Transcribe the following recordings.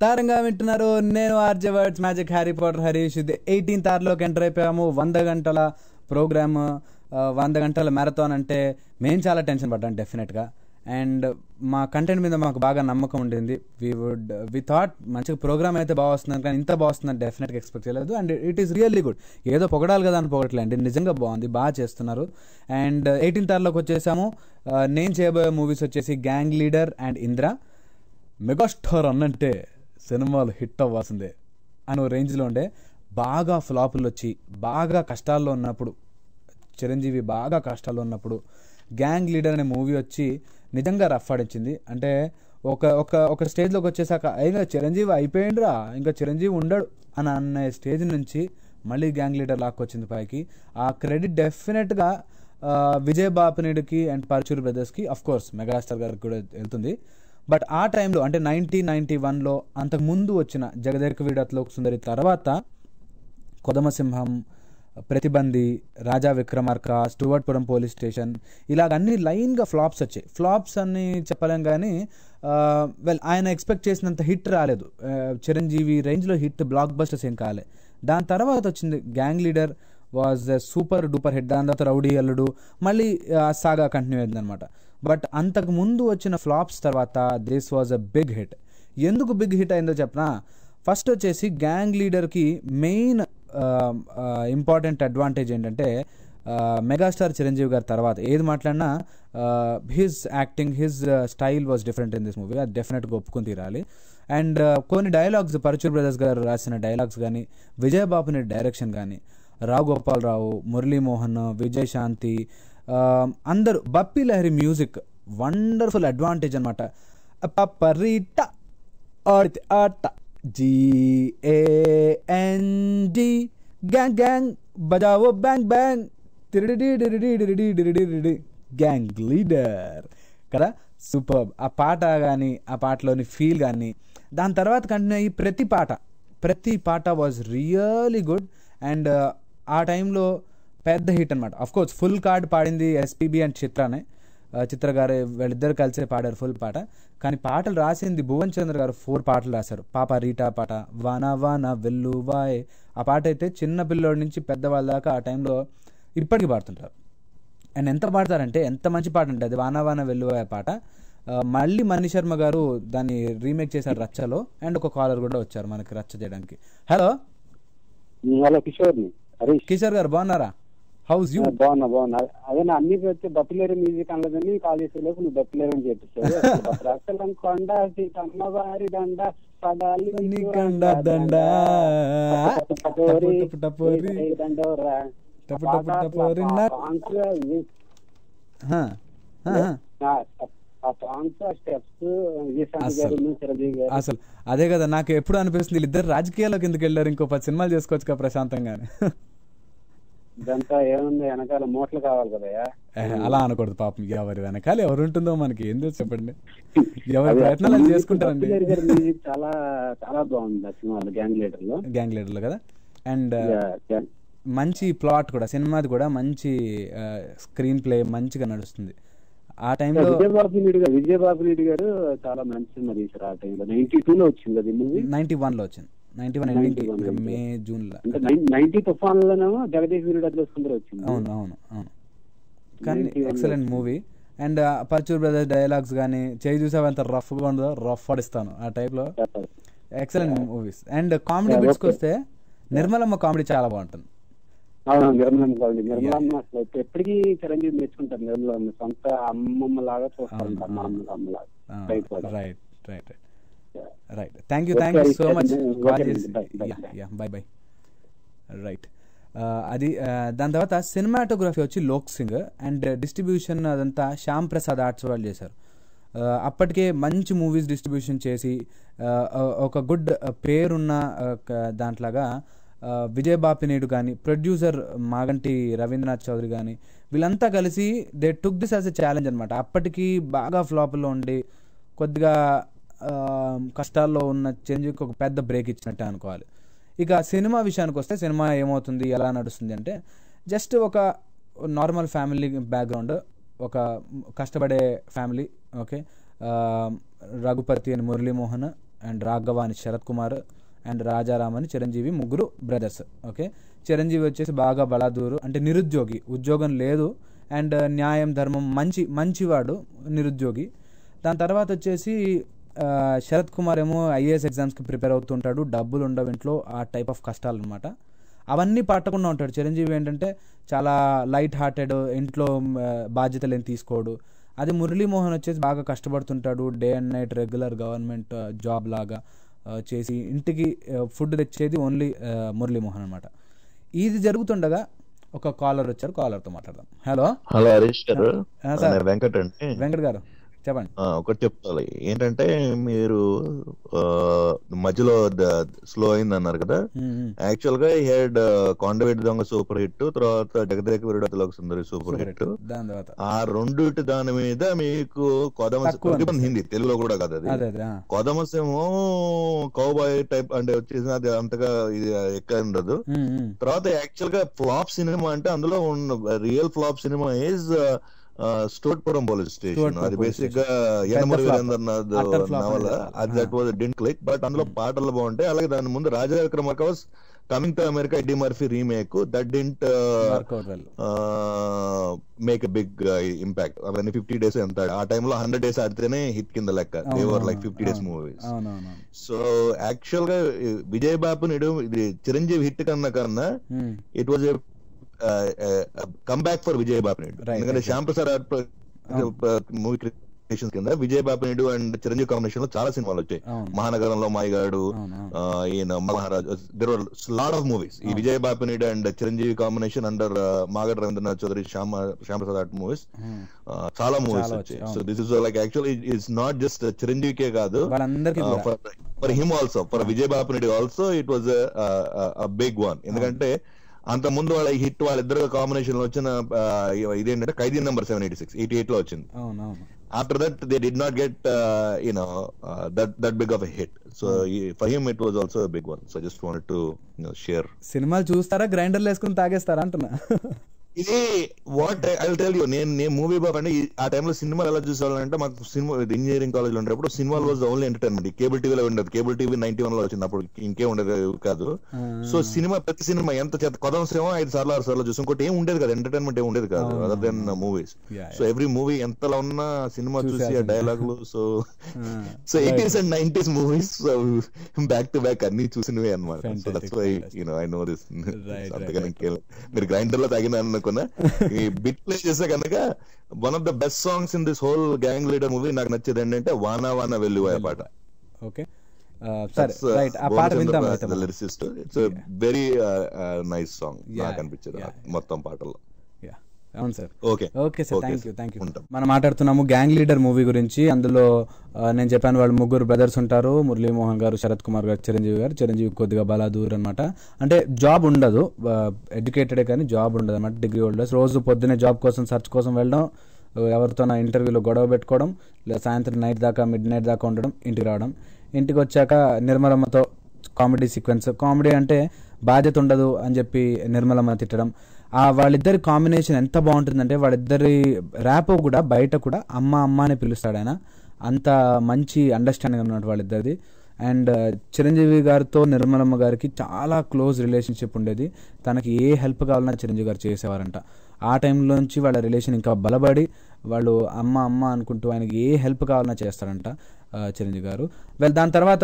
తారంగా వింటున్నారు. నేను RJ words magic Harry Potter Harish. ఇది 18th hourలోకి ఎంటర్ అయిపోయాము. 100 గంటల ప్రోగ్రామ్, 100 గంటల మ్యారథాన్ అంటే మేము చాలా టెన్షన్ పడ్డాం డెఫినెట్గా. అండ్ మా కంటెంట్ మీద మాకు బాగా నమ్మకం ఉండింది. వి థాట్ మంచిగా ప్రోగ్రామ్ అయితే బాగా వస్తుందని, కానీ ఇంత బాగా వస్తుందని డెఫినెట్గా ఎక్స్పెక్ట్ చేయలేదు. And it is really good. ఏదో పొగడాలి కదా అని పొగట్లే అండి, నిజంగా బాగుంది, బాగా చేస్తున్నారు. అండ్ 18th hourలోకి వచ్చేసాము. నేను చేయబోయే మూవీస్ వచ్చేసి gang leader and Indra. Megastar అన్నంటే సినిమాలు హిట్ అవ్వాల్సిందే అని రేంజ్లో ఉండే, బాగా ఫ్లాపులు వచ్చి బాగా కష్టాల్లో ఉన్నప్పుడు, చిరంజీవి బాగా కష్టాల్లో ఉన్నప్పుడు గ్యాంగ్ లీడర్ అనే మూవీ వచ్చి నిజంగా రఫ్ ఆడించింది. అంటే ఒక ఒక ఒక స్టేజ్లోకి వచ్చేసాక ఇంకా చిరంజీవి అయిపోయిండ్రా, ఇంకా చిరంజీవి ఉండడు అని అన్న స్టేజ్ నుంచి మళ్ళీ గ్యాంగ్ లీడర్ లాక్కొచ్చింది పైకి. ఆ క్రెడిట్ డెఫినెట్గా విజయ్ బాపినీడికి అండ్ పరచూరి బ్రదర్స్కి, అఫ్ కోర్స్ మెగాస్టార్ గారికి కూడా వెళ్తుంది. బట్ ఆ టైంలో అంటే 1991లో అంతకుముందు వచ్చిన జగదేక వీడత్లోక సుందరి తర్వాత కొదమసింహం, ప్రతిబంది, రాజా విక్రమార్క, స్టూవర్ట్పురం పోలీస్ స్టేషన్, ఇలాగ అన్ని లైన్గా ఫ్లాప్స్ వచ్చాయి. ఫ్లాప్స్ అని చెప్పలేం కానీ ఆయన ఎక్స్పెక్ట్ చేసినంత హిట్ రాలేదు. చిరంజీవి రేంజ్లో హిట్ బ్లాక్ బస్టర్స్ ఏం కాలే. దాని తర్వాత వచ్చింది gang leader, was super duper hit. దాని తర్వాత రౌడీ అల్లుడు, మళ్ళీ సాగా కంటిన్యూ అయింది అనమాట. బట్ అంతకు ముందు వచ్చిన ఫ్లాప్స్ తర్వాత this was a big hit. ఎందుకు బిగ్ హిట్ అయిందో చెప్పనా? ఫస్ట్ వచ్చేసి గ్యాంగ్ లీడర్కి మెయిన్ ఇంపార్టెంట్ అడ్వాంటేజ్ ఏంటంటే, మెగాస్టార్ చిరంజీవి గారి తర్వాత ఏది మాట్లాడినా his acting, his style was different in this movie. అది డెఫినెట్గా ఒప్పుకొని తీరాలి. అండ్ కొన్ని డైలాగ్స్, పరచూర్ బ్రదర్స్ గారు రాసిన డైలాగ్స్ కానీ, విజయబాబుని డైరెక్షన్ కానీ, రావు గోపాలరావు, మురళీమోహన్, విజయశాంతి, అందరూ, Bappi Lahiri music wonderful advantage అనమాట. పప్పరీట ఆడితే ఆట GANG గ్యాంగ్ గ్యాంగ్ బజావో బ్యాంగ్ బ్యాంగ్ తిరిడి గ్యాంగ్ లీడర్ కదా, సూపర్. ఆ పాట కానీ, ఆ పాటలోని ఫీల్ కానీ, దాని తర్వాత కంటిన్యూ అయ్యి ప్రతి పాట వాజ్ రియలీ గుడ్. అండ్ ఆ టైంలో పెద్ద హిట్ అనమాట. అఫ్కోర్స్ ఫుల్ కార్డ్ పాడింది ఎస్పీబీ అండ్ చిత్ర గారు, వీళ్ళిద్దరు కలిసే పాడారు ఫుల్ పాట. కానీ పాటలు రాసింది భువన్ చంద్ర గారు 4 పాటలు రాశారు. పాప రీటా పాట, వాన వాన వెల్లువాయ్, ఆ పాట అయితే చిన్న పిల్లోడి నుంచి పెద్దవాళ్ళ దాకా ఆ టైంలో ఇప్పటికీ పాడుతుంటారు. అండ్ ఎంత పాడతారంటే, ఎంత మంచి పాట అంటే అది వాన వాన వెల్లువాయ్ పాట. మళ్ళీ మణి శర్మ గారు దాన్ని రీమేక్ చేశారు రచ్చలో. అండ్ ఒక కాలర్ కూడా వచ్చారు మనకి రచ్చ చేయడానికి. హలో కిషోర్ గారు, బాగున్నారా? House you? బాగున్నా. అదే నా అన్ని వచ్చి బప్పిలేరు మ్యూజిక్ అనలేదని కాల్ చేసేలోపు నువ్వు బప్పిలేరు అని చెప్పిస్తావు. కొండ అమ్మవారి దండ పడాలి అసలు అదే కదా నాకు ఎప్పుడు అనిపిస్తుంది, వీళ్ళిద్దరు రాజకీయాల్లోకి ఎందుకు వెళ్ళారు, ఇంకో 10 సినిమాలు చేసుకోవచ్చు కదా ప్రశాంతంగానే. ఇదంతా ఏముంది, వెనకాల మూటలు కావాలి కదా. అలా అనకూడదు పాపం, ఎవరి వెనకాల ఎవరు ఉంటుందో మనకి ఏం తెలుసు చెప్పండి. ఎవరి ప్రయత్నాలు చేసుకుంటారండి. చాలా చాలా బాగుంది సినిమాలో, గ్యాంగ్ లీడర్ లో కదా. అండ్ మంచి ప్లాట్ కూడా, సినిమాది కూడా మంచి స్క్రీన్ ప్లే మంచిగా నడుస్తుంది. ఆ టైంలో విజయబాబు రెడ్డి గారు చాలా మంచి సినిమా తీశారు. ఆ టైంలో 92లో వచ్చింది, అది 91లో వచ్చింది. 91 మే జూన్ లో. 90 తుఫాన్లోనేమో జగదీష్ వీరుడు సుందర వచ్చింది. అవును. కానీ excellent movie. And Paruchuri brothers dialogues కానీ, చేయి చూసావు ఎంత రఫ్ గా ఉందో, రఫ్ ఆడిస్తాను ఆ టైప్ లో. Excellent movies. And comedy bits కి వస్తే నిర్మలమ్మ కామెడీ చాలా బాగుంటుంది. నిర్మలమ్మ అసలు ఎప్పటికీ చిరంజీవి నేర్చుకుంటారు. నిర్మలమ్మ సొంత అమ్మమ్మ లాగా చూస్తారు. Right thank you so much. By. Right, అది. దాని తర్వాత సినిమాటోగ్రఫీ వచ్చి లోక్ సింగ్, అండ్ డిస్ట్రిబ్యూషన్ అదంతా శ్యామ్ ప్రసాద్ ఆర్ట్స్ వాళ్ళు చేశారు. అప్పటికే మంచి మూవీస్ డిస్ట్రిబ్యూషన్ చేసి ఒక గుడ్ పేరున్న దాంట్లాగా విజయ్ బాపినేడు కానీ, ప్రొడ్యూసర్ మాగంటి రవీంద్రనాథ్ చౌదరి కానీ, వీళ్ళంతా కలిసి they took this as a challenge అనమాట. అప్పటికి బాగా ఫ్లాప్లో ఉండి కొద్దిగా కష్టాల్లో ఉన్న చిరంజీవికి ఒక పెద్ద బ్రేక్ ఇచ్చినట్టే అనుకోవాలి. ఇక సినిమా విషయానికి వస్తే, సినిమా ఏమవుతుంది, ఎలా నడుస్తుంది అంటే, జస్ట్ ఒక నార్మల్ ఫ్యామిలీ బ్యాక్గ్రౌండ్, ఒక కష్టపడే ఫ్యామిలీ. ఓకే, రఘుపతి అని మురళీమోహన్, అండ్ రాఘవ అని శరత్ కుమార్ అండ్ రాజారాం అని చిరంజీవి, ముగ్గురు బ్రదర్స్. ఓకే, చిరంజీవి వచ్చేసి బాగా బలాదూరు, అంటే నిరుద్యోగి, ఉద్యోగం లేదు అండ్ న్యాయం ధర్మం మంచివాడు, నిరుద్యోగి. దాని తర్వాత వచ్చేసి శరత్ కుమార్ ఏమో ఐఏఎస్ ఎగ్జామ్స్కి ప్రిపేర్ అవుతుంటాడు, డబ్బులు ఉండవు ఇంట్లో, ఆ టైప్ ఆఫ్ కష్టాలు అనమాట. అవన్నీ పట్టకుండా ఉంటాడు. చిరంజీవి ఏంటంటే చాలా లైట్ హార్టెడ్, ఇంట్లో బాధ్యతలు ఏం తీసుకోడు. అది మురళీమోహన్ వచ్చేసి బాగా కష్టపడుతుంటాడు, day and night regular government job లాగా చేసి ఇంటికి ఫుడ్ తెచ్చేది ఓన్లీ మురళీమోహన్ అనమాట. ఇది జరుగుతుండగా ఒక కాలర్ వచ్చారు, కాలర్తో మాట్లాడదాం. హలో హరీష్ గారు, వెంకట్ అండి. వెంకట్ గారు చెప్పండి. ఒకటి చెప్తాలి ఏంటంటే, మీరు మధ్యలో స్లో అయింది అన్నారు కదా. యాక్చువల్ గా హెడ్ కొండవీటి దొంగ సూపర్ హిట్, తర్వాత జగదేక వీరుడు అతిలోక సుందరి సూపర్ హిట్. ఆ రెండుటి దాని మీద మీకు హిందీ, తెలుగులో కూడా కదా అది, కొదమసేమో కౌబాయ్ టైప్ అంటే వచ్చేసి అది అంతగా ఇది ఎక్కడ ఉండదు. తర్వాత యాక్చువల్ గా ఫ్లాప్ సినిమా అంటే అందులో ఉన్న real flop cinema is Stuartpuram police station. అది బేసిక్ గా యనమూరి వీరేంద్రనాథ్ నవల. అది that was didn't click, but అందులో పాటలు బాగుంటాయి. అలాగే దాని ముందు Raja Vikramarka was coming to America, Eddie Murphy remake, that didn't make a big impact. అవన్నీ 50 days ఎంత, ఆ టైంలో 100 days ఆడితేనే హిట్ కింద లెక్క. They were like 50 days movies. So actual గా విజయ్ బాబు నిడు ఇది చిరంజీవి హిట్ కన్నా it was come back for Vijay Bapineedu. ఎందుకంటే శ్యామ్ ప్రసాద్ మూవీ క్రియేషన్స్ కింద విజయ్ బాపినేడు అండ్ చిరంజీవి కాంబినేషన్ లో చాలా సినిమాలు వచ్చాయి. మహానగరంలో మాయగాడు, ఈయన Maharaj, there were lot of movies. ఈ Vijay Bapineedu and Chiranjeevi combination under Maganti Ravindranath Chowdary, Shyam Prasad art movies, చాలా మూవీస్ వచ్చాయి. So this is like actually it's not just చిరంజీవికే కాదు, for him also, for Vijay Bapineedu also it was a big one. ఎందుకంటే అంత ముందు వాళ్ళ హిట్ వాళ్ళిద్దరు కాంబినేషన్ లో వచ్చిన ఇదేంటంటే ఖైదీ నంబర్ 786 88 లో వచ్చింది. After that they did not get that big of a hit. So for him it was also big one. So just wanted to share. సినిమాలు చూస్తారా, గ్రైండర్లు వేసుకుని తాగేస్తారా అంటున్నా. ఇది what I will tell you. నేను మూవీ బాబు అంటే ఆ టైంలో సినిమాలు ఎలా చూసేవాళ్ళంటే, మాకు సినిమా ఇంజనీరింగ్ కాలేజ్ లో ఉండేప్పుడు సినిమాలు వాజ్ ఓన్లీ ఎంటర్టైన్మెంట్. కేబుల్ టీవీలో ఉండదు. కేబుల్ టీవీ 91 లో వచ్చింది, అప్పుడు ఇంకేం ఉండేది కాదు. సో సినిమా, ప్రతి సినిమా ఎంత కొదంసేమో 5 సార్లు 6 సార్లు చూసి ఇంకోటి ఏం ఉండేది కాదు, ఎంటర్టైన్మెంట్ ఏం ఉండేది కాదు other than movies. So every movie ఎంతలా ఉన్నా సినిమా చూసి ఆ డైలాగులు, so 80s and 90s movies back to back అన్ని చూసినవే అనమాట. So that's why I know this. అంతగా మీరు గ్రైండర్ లో తాగిన ఈ బిట్ ప్లే చేస్తే కనుక one of the best songs in this whole gang leader movie నాకు నచ్చేది ఏంటంటే వానా వానా వెల్లువాయ పాట. Okay, lyricist. It's very nice song నాకు అనిపించేది మొత్తం పాటల్లో. అవును sir. Okay sir, thank you. మనం మాట్లాడుతున్నాము గ్యాంగ్ లీడర్ మూవీ గురించి. అందులో నేను చెప్పాను వాళ్ళు ముగ్గురు బ్రదర్స్ ఉంటారు, మురళీమోహన్ గారు, శరత్ కుమార్ గారు, చిరంజీవి కొద్దిగా బలాదూర్ అనమాట. అంటే జాబ్ ఉండదు, ఎడ్యుకేటెడే కానీ జాబ్ ఉండదు అనమాట. డిగ్రీ హోల్డర్స్ రోజు పొద్దున్నే జాబ్ కోసం సర్చ్ కోసం వెళ్ళడం, ఎవరితో నా ఇంటర్వ్యూలో గొడవ పెట్టుకోవడం, సాయంత్రం నైట్ దాకా మిడ్ నైట్ దాకా ఉండడం, ఇంటికి రావడం. ఇంటికి వచ్చాక నిర్మలమ్మతో కామెడీ సీక్వెన్స్. కామెడీ అంటే బాధ్యత ఉండదు అని చెప్పి నిర్మలమ్మ తిట్టడం. వాళ్ళిద్దరి కాంబినేషన్ ఎంత బాగుంటుందంటే, వాళ్ళిద్దరి ర్యాపో కూడా బయట కూడా అమ్మ అమ్మ అని పిలుస్తాడు ఆయన. అంత మంచి అండర్స్టాండింగ్ ఉన్నట్టు వాళ్ళిద్దరిది. అండ్ చిరంజీవి గారితో నిర్మలమ్మ గారికి చాలా క్లోజ్ రిలేషన్షిప్ ఉండేది. తనకి ఏ హెల్ప్ కావాలన్నా చిరంజీవి గారు చేసేవారంట. ఆ టైంలోంచి వాళ్ళ రిలేషన్ ఇంకా బలపడి వాళ్ళు అమ్మ అమ్మ అనుకుంటూ ఆయనకి ఏ హెల్ప్ కావాలన్నా చేస్తారంట చిరంజీవి గారు. దాని తర్వాత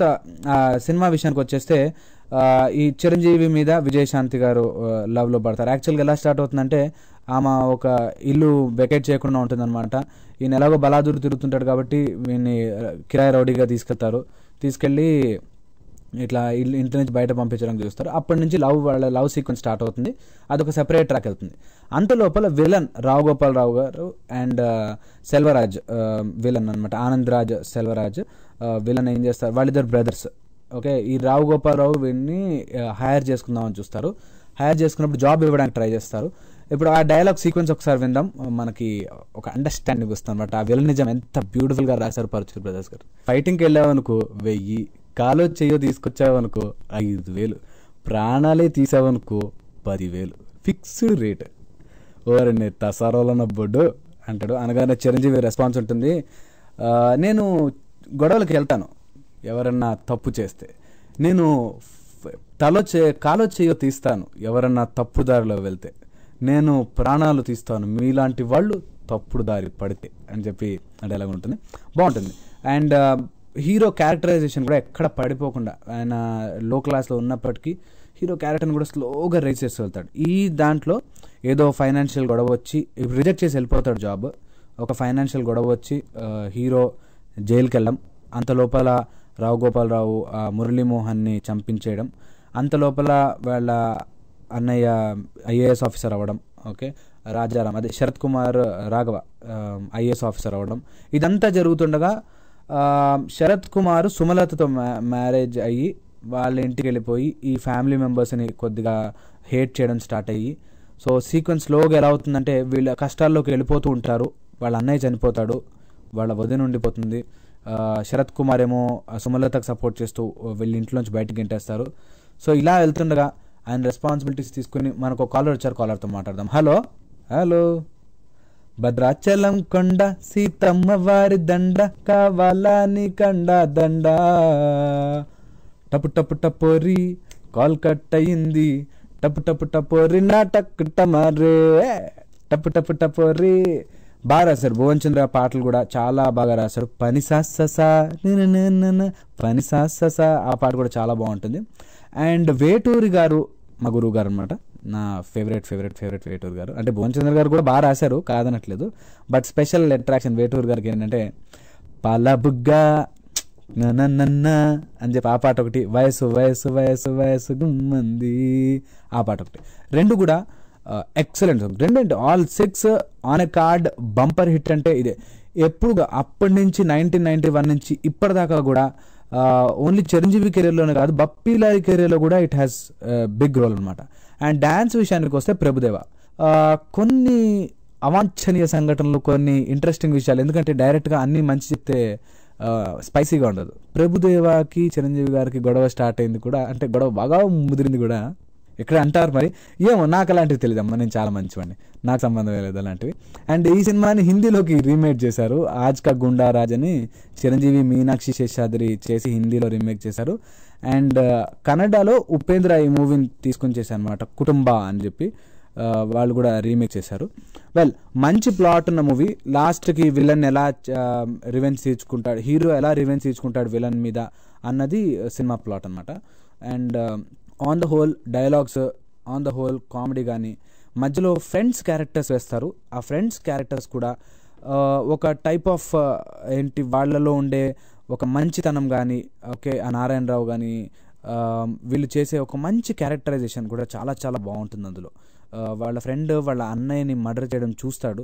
సినిమా విషయానికి వచ్చేస్తే, ఈ చిరంజీవి మీద విజయశాంతి గారు లవ్లో పడతారు. యాక్చువల్గా ఎలా స్టార్ట్ అవుతుందంటే, ఆమె ఒక ఇల్లు వెకేట్ చేయకుండా ఉంటుందన్నమాట. ఈయన ఎలాగో బలాదూరు తిరుగుతుంటాడు కాబట్టి వీడిని కిరాయి రౌడీగా తీసుకెళ్ళి ఇట్లా ఇంటి నుంచి బయట పంపించడం చూస్తారు. అప్పటి నుంచి వాళ్ళ లవ్ సీక్వెన్స్ స్టార్ట్ అవుతుంది. అదొక సెపరేట్ ట్రాక్ వెళ్తుంది. అంత లోపల విలన్ రావు గోపాలరావు గారు అండ్ సెల్వరాజ్ విలన్ అనమాట, ఆనంద్ రాజ్ సెల్వరాజ్ విలన్ ఏం చేస్తారు, వాళ్ళిద్దరు బ్రదర్స్. ఓకే, ఈ రావు గోపాలరావు వీడిని హైర్ చేసుకుందామని చూస్తారు. హైర్ చేసుకున్నప్పుడు జాబ్ ఇవ్వడానికి ట్రై చేస్తారు. ఇప్పుడు ఆ డైలాగ్ సీక్వెన్స్ ఒకసారి విందాం, మనకి ఒక అండర్స్టాండింగ్ వస్తుంది అనమాట. ఆ విలన్ నిజం ఎంత బ్యూటిఫుల్గా రాశారు పరుచూరి బ్రదర్స్ గారు. ఫైటింగ్కి వెళ్ళావనుకో 1000, కాలో చెయ్యో తీసుకొచ్చావనుకో 5000, ప్రాణాలే తీసావనుకో 10,000, ఫిక్స్డ్ రేట్. ఓరని తసారోలన్న బొడ్డు అంటాడు. అనగానే చిరంజీవి రెస్పాన్స్ ఉంటుంది, నేను గొడవలకు వెళ్తాను ఎవరన్నా తప్పు చేస్తే. నేను కాలో చేయో తీస్తాను ఎవరన్నా తప్పుదారిలో వెళ్తే. నేను ప్రాణాలు తీస్తాను మీలాంటి వాళ్ళు తప్పుడు దారి పడితే అని చెప్పి డైలాగ్ ఉంటుంది, బాగుంటుంది. అండ్ హీరో క్యారెక్టరైజేషన్ కూడా ఎక్కడ పడిపోకుండా, ఆయన లో క్లాస్లో ఉన్నప్పటికీ హీరో క్యారెక్టర్ని కూడా స్లోగా రైజ్ చేస్తూ వెళ్తాడు. ఈ దాంట్లో ఏదో ఫైనాన్షియల్ గొడవ వచ్చి రిజెక్ట్ చేసి వెళ్ళిపోతాడు జాబ్. ఒక ఫైనాన్షియల్ గొడవ వచ్చి హీరో జైలుకి వెళ్ళడం, అంత లోపల రావు గోపాలరావు మురళీమోహన్ని చంపించేయడం, అంత లోపల వాళ్ళ అన్నయ్య ఐఏఎస్ ఆఫీసర్ అవ్వడం, ఓకే రాజారాం అదే శరత్ కుమార్ రాఘవ ఐఏఎస్ ఆఫీసర్ అవ్వడం, ఇదంతా జరుగుతుండగా శరత్ కుమార్ సుమలతతో మ్యారేజ్ అయ్యి వాళ్ళ ఇంటికి వెళ్ళిపోయి ఈ ఫ్యామిలీ మెంబర్స్ని కొద్దిగా హేట్ చేయడం స్టార్ట్ అయ్యి, సో సీక్వెన్స్ స్లోగా ఎలా అవుతుందంటే వీళ్ళ కష్టాల్లోకి వెళ్ళిపోతూ ఉంటారు. వాళ్ళ అన్నయ్య చనిపోతాడు, వాళ్ళ వదిన ఉండిపోతుంది, శరత్ కుమార్ ఏమో సుమలతకు సపోర్ట్ చేస్తూ వీళ్ళ ఇంట్లోంచి బయటకు గెంటేస్తారు. సో ఇలా వెళ్తుండగా ఆయన రెస్పాన్సిబిలిటీస్ తీసుకుని మనకు కాలర్ వచ్చారు, కాలర్తో మాట్లాడదాం. హలో హలో, భద్రాచలం కొండ సీతమ్మ వారి దండ కావాలా నీ కండ దండ, టపు టపు టపోరి కాల్ కట్ అయింది, టపు టపు టపోరి నాటక్ టమారే, టపు టపు టపోరి. బాగా రాశారు భువన్ చంద్ర, పాటలు కూడా చాలా బాగా రాశారు. పని సాసా పని సాసా ఆ పాట కూడా చాలా బాగుంటుంది. అండ్ వేటూరి గారు మా గురువు గారు అనమాట, నా ఫేవరెట్ వేటూరు గారు. అంటే భువన్ చంద్ర గారు కూడా బాగా రాశారు కాదనట్లేదు, బట్ స్పెషల్ అట్రాక్షన్ వేటూరు గారికి ఏంటంటే పాలబుగ్గా నన్న అని చెప్పి ఆ పాట ఒకటి, వయసు వయసు వయసు వయసు గుమ్మంది ఆ పాట ఒకటి, రెండు కూడా ఎక్సలెంట్. రెండంటే all 6 on a card bumper hit అంటే ఇదే. ఎప్పుడు అప్పటి నుంచి 1991 నుంచి ఇప్పటిదాకా కూడా ఓన్లీ చిరంజీవి కెరీర్లోనే కాదు బప్పీలారి కెరీర్లో కూడా ఇట్ హ్యాస్ బిగ్ రోల్ అనమాట. అండ్ డ్యాన్స్ విషయానికి వస్తే ప్రభుదేవ, కొన్ని అవాంఛనీయ సంఘటనలు, కొన్ని ఇంట్రెస్టింగ్ విషయాలు, ఎందుకంటే డైరెక్ట్గా అన్నీ మంచి చెప్తే స్పైసీగా ఉండదు. ప్రభుదేవాకి చిరంజీవి గారికి గొడవ స్టార్ట్ అయింది కూడా, అంటే గొడవ బాగా ముదిరింది కూడా ఇక్కడ అంటారు. మరి ఏమో నాకు అలాంటివి తెలియదమ్మా, నేను చాలా మంచివాడిని, నాకు సంబంధం లేదు అలాంటివి. అండ్ ఈ సినిమాని హిందీలోకి రీమేక్ చేశారు, ఆజ్ కా గుండా రాజ్ అని చిరంజీవి మీనాక్షి శేషాద్రి చేసి హిందీలో రీమేక్ చేశారు. అండ్ కన్నడలో ఉపేంద్ర ఈ మూవీని తీసుకొని చేశారు అనమాట, కుటుంబ అని చెప్పి వాళ్ళు కూడా రీమేక్ చేశారు. వెల్, మంచి ప్లాట్ ఉన్న మూవీ. లాస్ట్కి విలన్ ఎలా రివెంజ్ తీర్చుకుంటాడు, హీరో ఎలా రివెంజ్ తీర్చుకుంటాడు విలన్ మీద అన్నది సినిమా ప్లాట్ అనమాట. And on the whole dialogues, on the whole comedy కానీ, మధ్యలో ఫ్రెండ్స్ క్యారెక్టర్స్ వేస్తారు. ఆ ఫ్రెండ్స్ క్యారెక్టర్స్ కూడా ఒక టైప్ ఆఫ్ ఏంటి వాళ్ళలో ఉండే ఒక మంచితనం కానీ, ఓకే ఆ నారాయణరావు కానీ వీళ్ళు చేసే ఒక మంచి క్యారెక్టరైజేషన్ కూడా చాలా చాలా బాగుంటుంది అందులో. వాళ్ళ ఫ్రెండ్ వాళ్ళ అన్నయ్యని మర్డర్ చేయడం చూస్తాడు,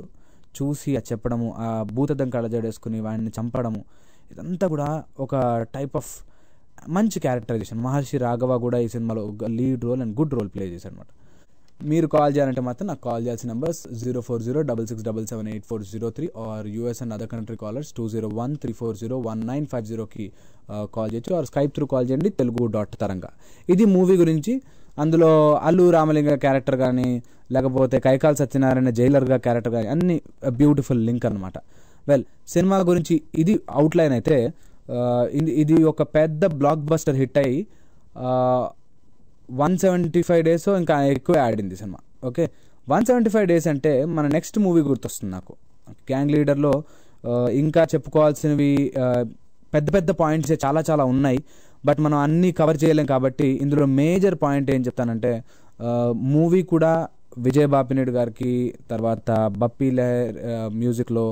చూసి అది చెప్పడము, ఆ భూతద్దం కళ్ళజోడేసుకుని వాడిని చంపడము, ఇదంతా కూడా ఒక టైప్ ఆఫ్ మంచి క్యారెక్టరైజేషన్. మహర్షి రాఘవ కూడా ఈ సినిమాలో lead role and good role play చేశారు అనమాట. మీరు కాల్ చేయాలంటే మాత్రం నాకు కాల్ చేయాల్సిన numbers 04066778403 or US and other country callers 201-340-1950కి కాల్ చేయొచ్చు, ఆర్ స్కైప్ త్రూ కాల్ చేయండి telugu.taranga. ఇది మూవీ గురించి. అందులో అల్లు రామలింగ క్యారెక్టర్ కానీ, లేకపోతే కైకాల్ సత్యనారాయణ జైలర్గా క్యారెక్టర్ కానీ, అన్ని బ్యూటిఫుల్ లింక్ అనమాట. వెల్, సినిమా గురించి ఇది అవుట్లైన్ అయితే, ఇది ఒక పెద్ద బ్లాక్ బస్టర్ హిట్ అయ్యి 175 days ఇంకా ఎక్కువ ఆడింది సినిమా. ఓకే, 175 days అంటే మన నెక్స్ట్ మూవీ గుర్తొస్తుంది నాకు, గ్యాంగ్ లీడర్లో. ఇంకా చెప్పుకోవాల్సినవి పెద్ద పెద్ద పాయింట్సే చాలా చాలా ఉన్నాయి, బట్ మనం అన్నీ కవర్ చేయలేం కాబట్టి ఇందులో మేజర్ పాయింట్ ఏం చెప్తానంటే, మూవీ కూడా విజయ్ బాపినేడు గారికి, తర్వాత బప్పీ లహర్ మ్యూజిక్లో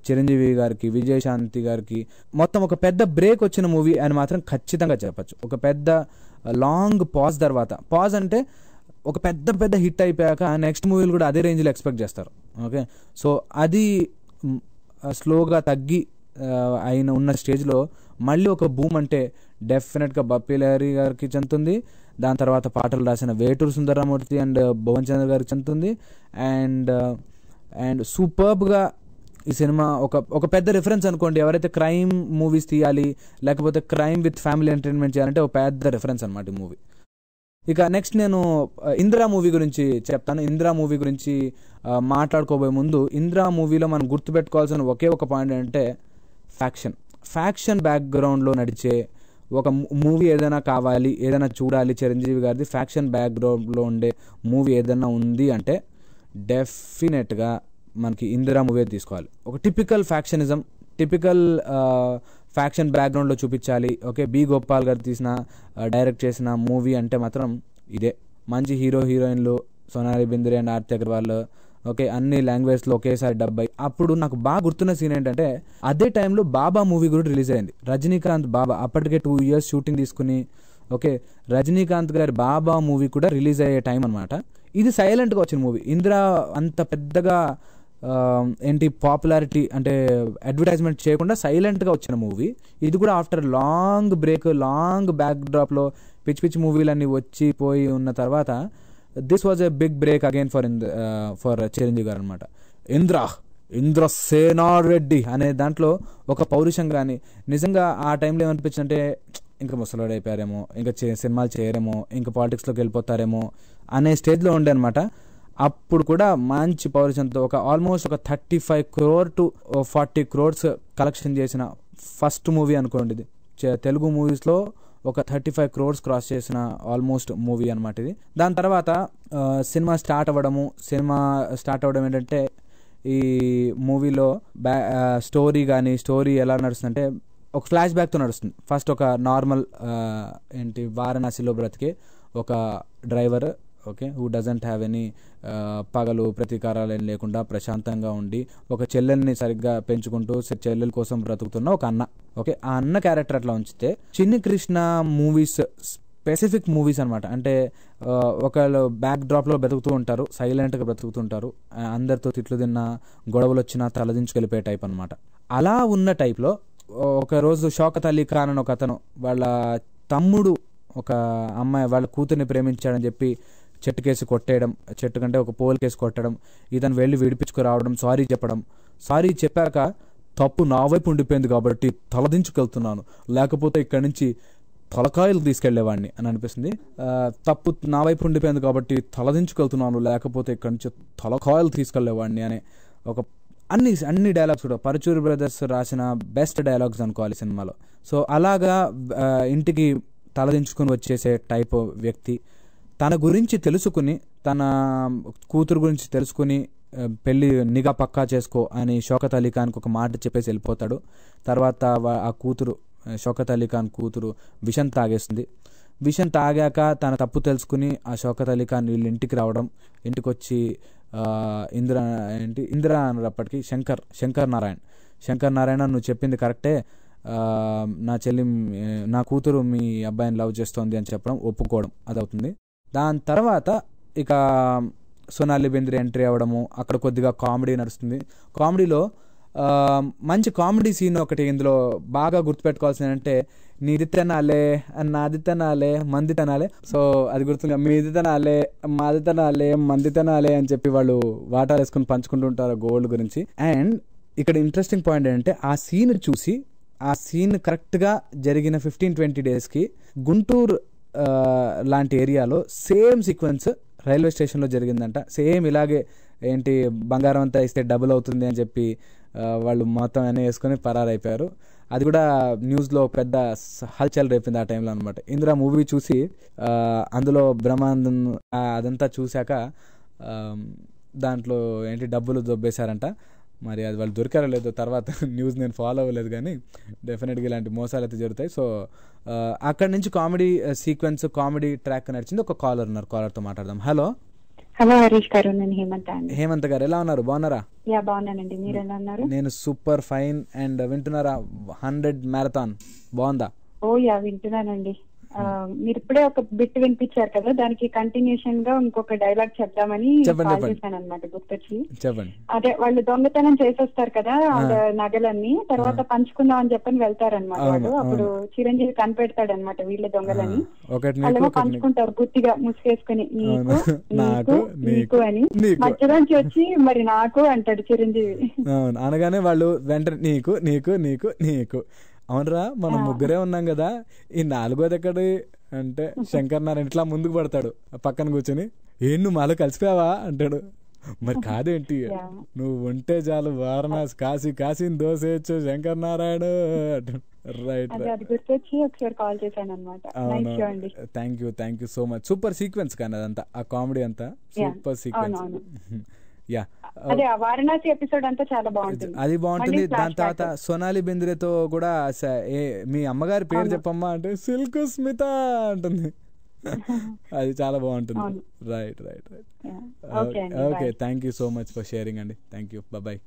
చిరంజీవి గారికి, విజయశాంతి గారికి, మొత్తం ఒక పెద్ద బ్రేక్ వచ్చిన మూవీ అని మాత్రం ఖచ్చితంగా చెప్పచ్చు. ఒక పెద్ద లాంగ్ పాజ్ తర్వాత, పాజ్ అంటే ఒక పెద్ద పెద్ద హిట్ అయిపోయాక నెక్స్ట్ మూవీలు కూడా అదే రేంజ్లో ఎక్స్పెక్ట్ చేస్తారు. ఓకే, సో అది స్లోగా తగ్గి అయిన ఉన్న స్టేజ్లో మళ్ళీ ఒక బూమ్ అంటే డెఫినెట్గా బప్పీ లహరి గారికి చెందుతుంది. దాని తర్వాత పాటలు రాసిన వేటూరు సుందరరామూర్తి అండ్ భువన్ చంద్ర గారికి చెందుతుంది. అండ్ సూపర్బ్గా ఈ సినిమా ఒక పెద్ద రిఫరెన్స్ అనుకోండి. ఎవరైతే క్రైమ్ మూవీస్ తీయాలి, లేకపోతే క్రైమ్ విత్ ఫ్యామిలీ ఎంటర్టైన్మెంట్ చేయాలంటే ఒక పెద్ద రిఫరెన్స్ అనమాట ఈ మూవీ. ఇక నెక్స్ట్ నేను ఇందిరా మూవీ గురించి చెప్తాను. ఇందిరా మూవీ గురించి మాట్లాడుకోబోయే ముందు, ఇందిరా మూవీలో మనం గుర్తుపెట్టుకోవాల్సిన ఒకే ఒక పాయింట్ ఏంటంటే ఫ్యాక్షన్ బ్యాక్గ్రౌండ్లో నడిచే ఒక మూవీ ఏదైనా కావాలి, ఏదైనా చూడాలి చిరంజీవి గారిది ఫ్యాక్షన్ బ్యాక్గ్రౌండ్లో ఉండే మూవీ ఏదైనా ఉంది అంటే డెఫినెట్గా మనకి ఇందిరా మూవీ తీసుకోవాలి. ఒక టిపికల్ ఫ్యాక్షనిజం, టిపికల్ ఫ్యాక్షన్ బ్యాక్గ్రౌండ్లో చూపించాలి. ఓకే, బి గోపాల్ గారు తీసిన డైరెక్ట్ చేసిన మూవీ అంటే మాత్రం ఇదే. మంచి హీరో హీరోయిన్లు, సోనాలి బింద్రే అండ్ ఆర్తి అగర్వాల్, ఓకే, అన్ని లాంగ్వేజ్లో ఒకేసారి డబ్బై. అప్పుడు నాకు బాగా గుర్తున్న సీన్ ఏంటంటే అదే టైంలో బాబా మూవీ కూడా రిలీజ్ అయింది. రజనీకాంత్ బాబా అప్పటికే 2 years షూటింగ్ తీసుకుని, ఓకే, రజనీకాంత్ గారి బాబా మూవీ కూడా రిలీజ్ అయ్యే టైం అనమాట. ఇది సైలెంట్గా వచ్చిన మూవీ. ఇందిరా అంత పెద్దగా ఏంటి పాపులారిటీ అంటే అడ్వర్టైజ్మెంట్ చేయకుండా సైలెంట్గా వచ్చిన మూవీ. ఇది కూడా after long break, long back డ్రాప్లో పిచ్చి పిచ్చి మూవీలన్నీ వచ్చి పోయి ఉన్న తర్వాత this was a big break again for Chiranjeevi garu అనమాట. ఇంద్రసేనారెడ్డి అనే దాంట్లో ఒక పౌరుషం కానీ, నిజంగా ఆ టైంలో ఏమనిపించిందంటే ఇంకా ముసలాడు అయిపోయారేమో, ఇంకా సినిమాలు చేయరేమో, ఇంకా పాలిటిక్స్లోకి వెళ్ళిపోతారేమో అనే స్టేజ్లో ఉండే అనమాట. అప్పుడు కూడా మంచి పౌరుషంతో ఆల్మోస్ట్ ఒక 35 crore to 40 crores కలెక్షన్ చేసిన ఫస్ట్ మూవీ అనుకోండి ఇది. తెలుగు మూవీస్లో ఒక 35 crores క్రాస్ చేసిన ఆల్మోస్ట్ మూవీ అనమాట ఇది. దాని తర్వాత సినిమా స్టార్ట్ అవ్వడం ఏంటంటే ఈ మూవీలో స్టోరీ ఎలా నడుస్తుందంటే ఒక ఫ్లాష్ బ్యాక్తో నడుస్తుంది. ఫస్ట్ ఒక నార్మల్ వారణాసిలో బ్రతికే ఒక driver, okay, who doesn't have any పగలు ప్రతీకారాలు ఏం లేకుండా ప్రశాంతంగా ఉండి ఒక చెల్లెల్ని సరిగ్గా పెంచుకుంటూ చెల్లెల కోసం బ్రతుకుతున్న ఒక అన్న. ఓకే, ఆ అన్న క్యారెక్టర్ అట్లా ఉంచితే Chinni Krishna movies specific movies అనమాట. అంటే ఒకళ్ళు బ్యాక్ డ్రాప్లో బ్రతుకుతూ ఉంటారు, సైలెంట్గా బ్రతుకుతుంటారు, అందరితో తిట్లు తిన్నా గొడవలు వచ్చినా తలదించుకెళ్ళిపోయే టైప్ అనమాట. అలా ఉన్న టైప్లో ఒకరోజు షౌకత్ అలీ ఖాన్ అని ఒక అతను వాళ్ళ తమ్ముడు ఒక అమ్మాయి వాళ్ళ కూతుర్ని ప్రేమించాడని చెప్పి చెట్టు కేసు కొట్టేయడం, చెట్టు కంటే ఒక పోల్ కేసు కొట్టడం, ఇతను వెళ్ళి విడిపించుకురావడం, సారీ చెప్పడం. సారీ చెప్పాక తప్పు నా వైపు ఉండిపోయింది కాబట్టి తలదించుకెళ్తున్నాను, లేకపోతే ఇక్కడి నుంచి తలకాయలు తీసుకెళ్లేవాడిని అని అనిపిస్తుంది. తప్పు నా వైపు ఉండిపోయింది కాబట్టి తలదించుకెళ్తున్నాను, లేకపోతే ఇక్కడి నుంచి తలకాయలు తీసుకెళ్లేవాడిని అనే ఒక అన్ని డైలాగ్స్ కూడా పరుచూరి బ్రదర్స్ రాసిన బెస్ట్ డైలాగ్స్ అనుకోవాలి సినిమాలో. సో అలాగా ఇంటికి తలదించుకుని వచ్చేసే టైప్ వ్యక్తి. తన గురించి తెలుసుకుని, తన కూతురు గురించి తెలుసుకుని పెళ్లి నిఘా పక్కా చేసుకో అని షౌకత్ అలీ ఖాన్కి ఒక మాట చెప్పేసి వెళ్ళిపోతాడు. తర్వాత ఆ కూతురు, షౌకత్ అలీ ఖాన్ కూతురు విషం తాగేస్తుంది. విషం తాగాక తన తప్పు తెలుసుకుని ఆ షౌకత్ అలీ ఖాన్ వీళ్ళ ఇంటికి రావడం, ఇంటికి వచ్చి ఇందిరా అన్నప్పటికీ శంకర్ నారాయణ నువ్వు చెప్పింది కరెక్టే, నా కూతురు మీ అబ్బాయిని లవ్ చేస్తోంది అని చెప్పడం, ఒప్పుకోవడం అదవుతుంది. దాని తర్వాత ఇక సోనాలి బింద్రే ఎంట్రీ అవ్వడము, అక్కడ కొద్దిగా కామెడీ నడుస్తుంది. కామెడీలో మంచి కామెడీ సీన్ ఒకటి ఇందులో బాగా గుర్తుపెట్టుకోవాల్సింది అంటే నీది తినాలే నాది తినాలే మంది తినాలే. సో అది గుర్తుంది, మీది తినాలే మాది తినాలే మంది తినాలే అని చెప్పి వాళ్ళు వాటాలు వేసుకుని పంచుకుంటుంటారు గోల్డ్ గురించి. అండ్ ఇక్కడ ఇంట్రెస్టింగ్ పాయింట్ ఏంటంటే ఆ సీన్ కరెక్ట్గా జరిగిన 15-20 daysకి గుంటూరు లాంటి ఏరియాలో సేమ్ సీక్వెన్స్ రైల్వే స్టేషన్లో జరిగిందంట. సేమ్ ఇలాగే బంగారం అంతా ఇస్తే డబుల్ అవుతుంది అని చెప్పి వాళ్ళు మొత్తం అన్నీ వేసుకొని పరారైపోయారు. అది కూడా న్యూస్లో పెద్ద హల్చల్ రేపింది ఆ టైంలో అనమాట. ఇందిరా మూవీ చూసి అందులో బ్రహ్మానందం అదంతా చూశాక దాంట్లో డబ్బులు దొబ్బేశారంట. మరి అది వాళ్ళు దొరికారో లేదో తర్వాత న్యూస్ నేను ఫాలో అవ్వలేదు, కానీ డెఫినెట్గా ఇలాంటి మోసాలు అయితే జరుగుతాయి. సో అక్కడి నుంచి కామెడీ సీక్వెన్స్, కామెడీ ట్రాక్ నడిచింది. ఒక కాలర్ ఉన్నారు, కాలర్తో మాట్లాడదాం. హలో హరీష్ గారు, నేను హేమంత్ గారు, ఎలా ఉన్నారు? బాగున్నారా? బాగున్నానండి, మీరు ఎలా ఉన్నారు? నేను సూపర్ ఫైన్. అండ్ వింటున్నారా 100 మ్యారథాన్ బాగుందా? వింటున్నానండి. మీరు ఇప్పుడే ఒక బిట్ వినిపించారు కదా, దానికి కంటిన్యూషన్ గా ఇంకొక డైలాగ్ చెప్దామని కాల్ చేశాను అనమాట, గుర్తొచ్చి. అదే వాళ్ళు దొంగతనం చేసేస్తారు కదా నగలన్నీ, తర్వాత పంచుకుందాం అని చెప్పని వెళ్తారనమాట వాళ్ళు. అప్పుడు చిరంజీవి కనిపెడతాడు అనమాట వీళ్ళ దొంగలని. వాళ్ళేమో పంచుకుంటారు గుర్తిగా ముసుకేసుకుని, నీకు నీకు నీకు అని. మధ్యలోంచి వచ్చి మరి నాకు అంటాడు చిరంజీవి. అనగానే వాళ్ళు వెంటనే నీకు నీకు నీకు నీకు అవునరా మనం ముగ్గురే ఉన్నాం కదా, ఈ నాలుగోది ఎక్కడి అంటే శంకర్ నారాయణ ఇట్లా ముందుకు పడతాడు, పక్కన కూర్చొని నువ్వు మాలో కలిసిపోయావా అంటాడు. మరి కాదేంటి, నువ్వు ఉంటే చాలు వారణాసి కాశీ కాశీని దోసేయచ్చు Shankar Narayana. Right thank you so much. Super sequence కానీ అదంతా, ఆ కామెడీ అంతా super sequence. Yeah Varanasi episode అంతా చాలా బాగుంటుంది, అది బాగుంటుంది. దాని తర్వాత సోనాలి బెంద్రేతో కూడా మీ అమ్మగారి పేరు చెప్పమ్మా అంటే సిల్క్ స్మిత అంటుంది, అది చాలా బాగుంటుంది. Right right right okay thank you so much for sharing అండి. Thank you, bye.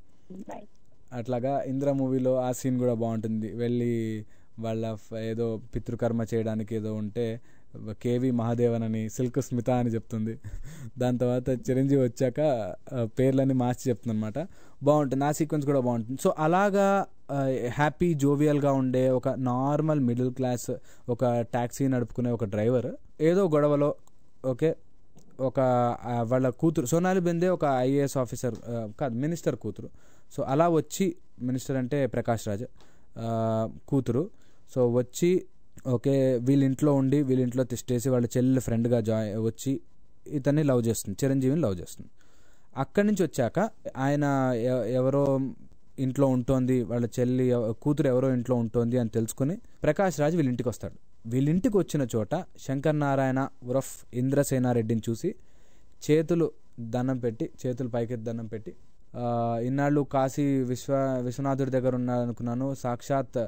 అట్లాగా ఇంద్ర మూవీలో ఆ సీన్ కూడా బాగుంటుంది. వెళ్ళి వాళ్ళ ఏదో పితృకర్మ చేయడానికి ఏదో ఉంటే కేవి మహాదేవన్ అని సిల్క్ స్మిత అని చెప్తుంది. దాని తర్వాత చిరంజీవి వచ్చాక పేర్లన్నీ మార్చి చెప్తుంది అనమాట. బాగుంటుంది, ఆ సీక్వెన్స్ కూడా బాగుంటుంది. సో అలాగా హ్యాపీ జోవియల్గా ఉండే ఒక నార్మల్ మిడిల్ క్లాస్ ఒక ట్యాక్సీ నడుపుకునే ఒక డ్రైవర్ ఏదో గొడవలో ఓకే ఒక వాళ్ళ కూతురు సోనాలి బెంద్రే ఒక ఐఏఎస్ ఆఫీసర్ కాదు మినిస్టర్ కూతురు. సో అలా వచ్చి, మినిస్టర్ అంటే ప్రకాష్ రాజ్ కూతురు. సో వచ్చి ఓకే వీళ్ళ ఇంట్లో ఉండి వీళ్ళ ఇంట్లో తిష్టేసి వాళ్ళ చెల్లెలు ఫ్రెండ్గా వచ్చి ఇతన్ని లవ్ చేస్తుంది, చిరంజీవిని లవ్ చేస్తుంది. అక్కడి నుంచి వచ్చాక ఆయన ఎవరో ఇంట్లో ఉంటుంది, వాళ్ళ చెల్లి కూతురు ఎవరో ఇంట్లో ఉంటుంది అని తెలుసుకుని ప్రకాష్ రాజ్ వీళ్ళ ఇంటికి వస్తాడు. వీళ్ళింటికి వచ్చిన చోట శంకర్ నారాయణ ఉరఫ్ ఇంద్రసేనారెడ్డిని చూసి చేతులు దండం పెట్టి, చేతులు పైకెత్తి దండం పెట్టి, ఇన్నాళ్ళు కాశీ విశ్వనాథుడి దగ్గర ఉన్నానుకున్నాను, సాక్షాత్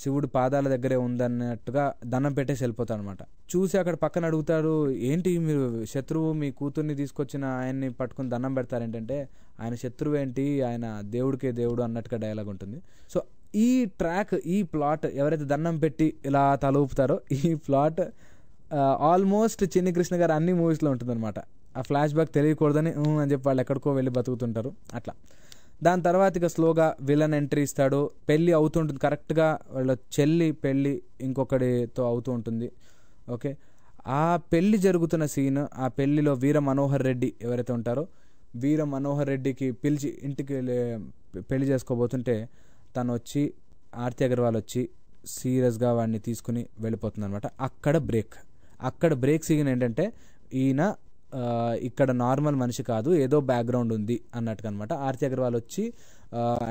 శివుడి పాదాల దగ్గరే ఉందన్నట్టుగా దండం పెట్టేసి వెళ్ళిపోతాడు అనమాట. చూసి అక్కడ పక్కన అడుగుతారు, ఏంటి మీరు శత్రువు మీ కూతుర్ని తీసుకొచ్చిన ఆయన్ని పట్టుకుని దండం పెడతారేంటంటే, ఆయన శత్రువు ఏంటి, ఆయన దేవుడికే దేవుడు అన్నట్టుగా డైలాగ్ ఉంటుంది. సో ఈ ట్రాక్, ఈ ప్లాట్ ఎవరైతే దండం పెట్టి ఇలా తల ఊపుతారో ఈ ప్లాట్ ఆల్మోస్ట్ చిన్ని కృష్ణ గారు అన్ని మూవీస్లో ఉంటుంది అనమాట. ఆ ఫ్లాష్ బ్యాక్ తెలియకూడదని అని చెప్పి వాళ్ళు ఎక్కడికో వెళ్ళి బతుకుతుంటారు అట్లా. దాని తర్వాత ఇక స్లోగా విలన్ ఎంట్రీ ఇస్తాడు. పెళ్ళి అవుతుంటుంది కరెక్ట్గా, వాళ్ళ చెల్లి పెళ్ళి ఇంకొకటితో అవుతూ ఉంటుంది. ఓకే ఆ పెళ్ళి జరుగుతున్న సీన్, ఆ పెళ్ళిలో వీర మనోహర్ రెడ్డి ఎవరైతే ఉంటారో వీర మనోహర్ రెడ్డికి పిలిచి ఇంటికి పెళ్లి చేసుకోబోతుంటే తను వచ్చి ఆర్తి అగర్వాల్ వచ్చి సీరియస్గా వాడిని తీసుకుని వెళ్ళిపోతుంది అనమాట. అక్కడ బ్రేక్ సీన్ ఏంటంటే ఈయన ఇక్కడ నార్మల్ మనిషి కాదు, ఏదో బ్యాక్గ్రౌండ్ ఉంది అన్నట్టుగా అనమాట. ఆర్తి అగర్వాల్ వచ్చి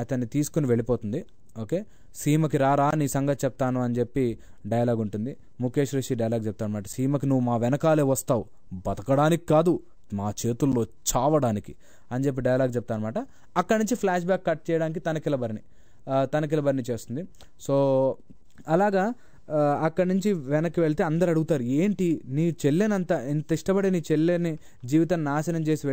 అతన్ని తీసుకుని వెళ్ళిపోతుంది. ఓకే సీమకి రారా నీ సంగతి చెప్తాను అని చెప్పి డైలాగ్ ఉంటుంది. ముఖేష్ రిషి డైలాగ్ చెప్తాను అనమాట, సీమకి నువ్వు మా వెనకాలే వస్తావు, బతకడానికి కాదు మా చేతుల్లో చావడానికి అని చెప్పి డైలాగ్ చెప్తాను అనమాట. అక్కడి నుంచి ఫ్లాష్ బ్యాక్ కట్ చేయడానికి తనకిల బర్ని చేస్తుంది. సో అలాగా అక్కడి నుంచి వెనక్కి వెళ్తే అందరు అడుగుతారు, ఏంటి నీ చెల్లెనంత ఎంత ఇష్టపడే నీ చెల్లెని జీవితాన్ని నాశనం చేసి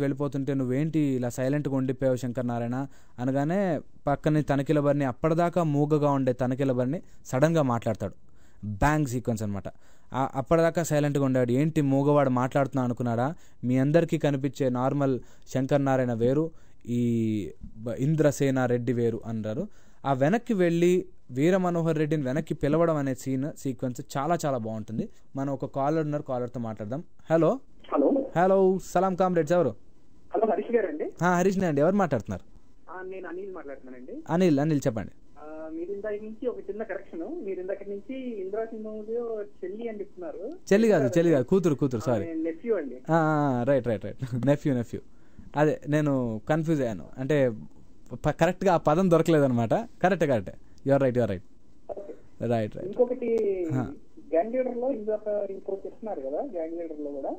వెళ్ళిపోతుంటే నువ్వేంటి ఇలా సైలెంట్గా ఉండిపోయావు శంకర్ నారాయణ అనగానే పక్కనే తనకిల బర్ని అప్పటిదాకా మూగగా ఉండే తనకిల బర్ని సడన్గా మాట్లాడతాడు. బ్యాంగ్ సీక్వెన్స్ అనమాట. అప్పటిదాకా సైలెంట్గా ఉండాడు, ఏంటి మూగవాడు మాట్లాడుతున్నా అనుకున్నాడా, మీ అందరికీ కనిపించే నార్మల్ శంకర్ నారాయణ వేరు, ఈ ఇంద్రసేన రెడ్డి వేరు అన్నారు. ఆ వెనక్కి వెళ్ళి వీర మనోహర్ రెడ్డిని వెనక్కి పిలవడం అనే సీక్వెన్స్ చాలా చాలా బాగుంటుంది. మనం ఒక కాలర్ ఉన్నారు, కాలర్తో మాట్లాడదాం. హలో హలో సలాం కామ్రేడ్స్, ఎవరు? హలో హరీష్ గారు అండి. హరీష్ అండి, ఎవరు మాట్లాడుతున్నారు? నేను అనిల్ మాట్లాడుతున్నానండి. అనిల్ చెప్పండి. మీరు ఇందాక నుంచి ఒక చిన్న కరెక్షన్, మీరు ఇందాక నుంచి ఇంద్రా సినిమాలో చెల్లి అని చెప్తున్నారు. చెల్లి కాదు కూతురు సారీ, నెఫ్యూ అండి. Right nephew. అదే నేను కన్ఫ్యూజ్ అయ్యాను, అంటే కరెక్ట్గా ఆ పదం దొరకలేదనమాట. Correct your right. ఇంకొకటి గ్యాంగ్ లీడర్ లో ఇంకోటి చెప్తున్నారు కదా, గ్యాంగ్ లీడర్ లో కూడా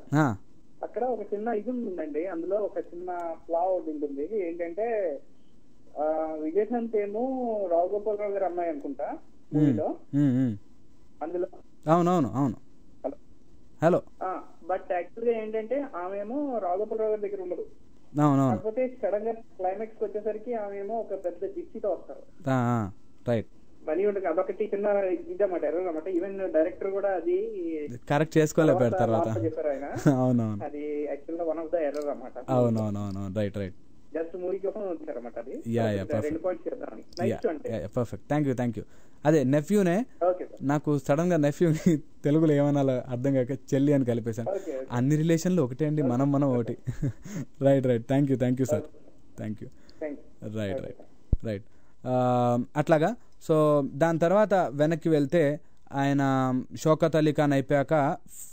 అక్కడ ఒక చిన్న ఇది ఉందండి. అందులో ఒక చిన్న ఫ్లా ఒకటి ఉంటుంది. ఏంటంటే విజయశాంత్ ఏమో రావుగోపాల్ రావు గారి అమ్మాయి అనుకుంటా మూవీలో, అందులో. అవును. హలో. బట్ యాక్చువల్ గా ఏంటంటే ఆమెమో రావుగోపాల్ రావు గారి దగ్గర ఉండదు. కాకపోతే సడన్ గా క్లైమాక్స్ వచ్చేసరికి ఆమెమో ఒక పెద్ద జిప్సీతో వస్తారు. రైట్. మనీ ఉంటుంది. అదొకటి చిన్న ఇదన్నమాట, ఎర్రర్ అన్నమాట. ఈవెన్ డైరెక్టర్ కూడా అది కరెక్ట్ చేసుకోలేకపోయారు తర్వాత చెప్పారు ఆయన. అవునవును, అది యాక్చువల్ గా వన్ ఆఫ్ ద ఎర్రర్ అన్నమాట. అవునవును రైట్. జస్ట్ మూవీ కోసం వచ్చారన్నమాట. అది పర్ఫెక్ట్. Thank you. అదే నెఫ్యూనే, నాకు సడన్ గా నెఫ్యూ తెలుగులో ఏమన్నా అర్థం కాక చెల్లి అని కలిపేశాను. అన్ని రిలేషన్లు ఒకటే అండి, మనం ఒకటి. Right thank you sir, thank you. Right. అట్లాగా. సో దాని తర్వాత వెనక్కి వెళ్తే ఆయన షౌకత్ అలీ ఖాన్ అయిపోయాక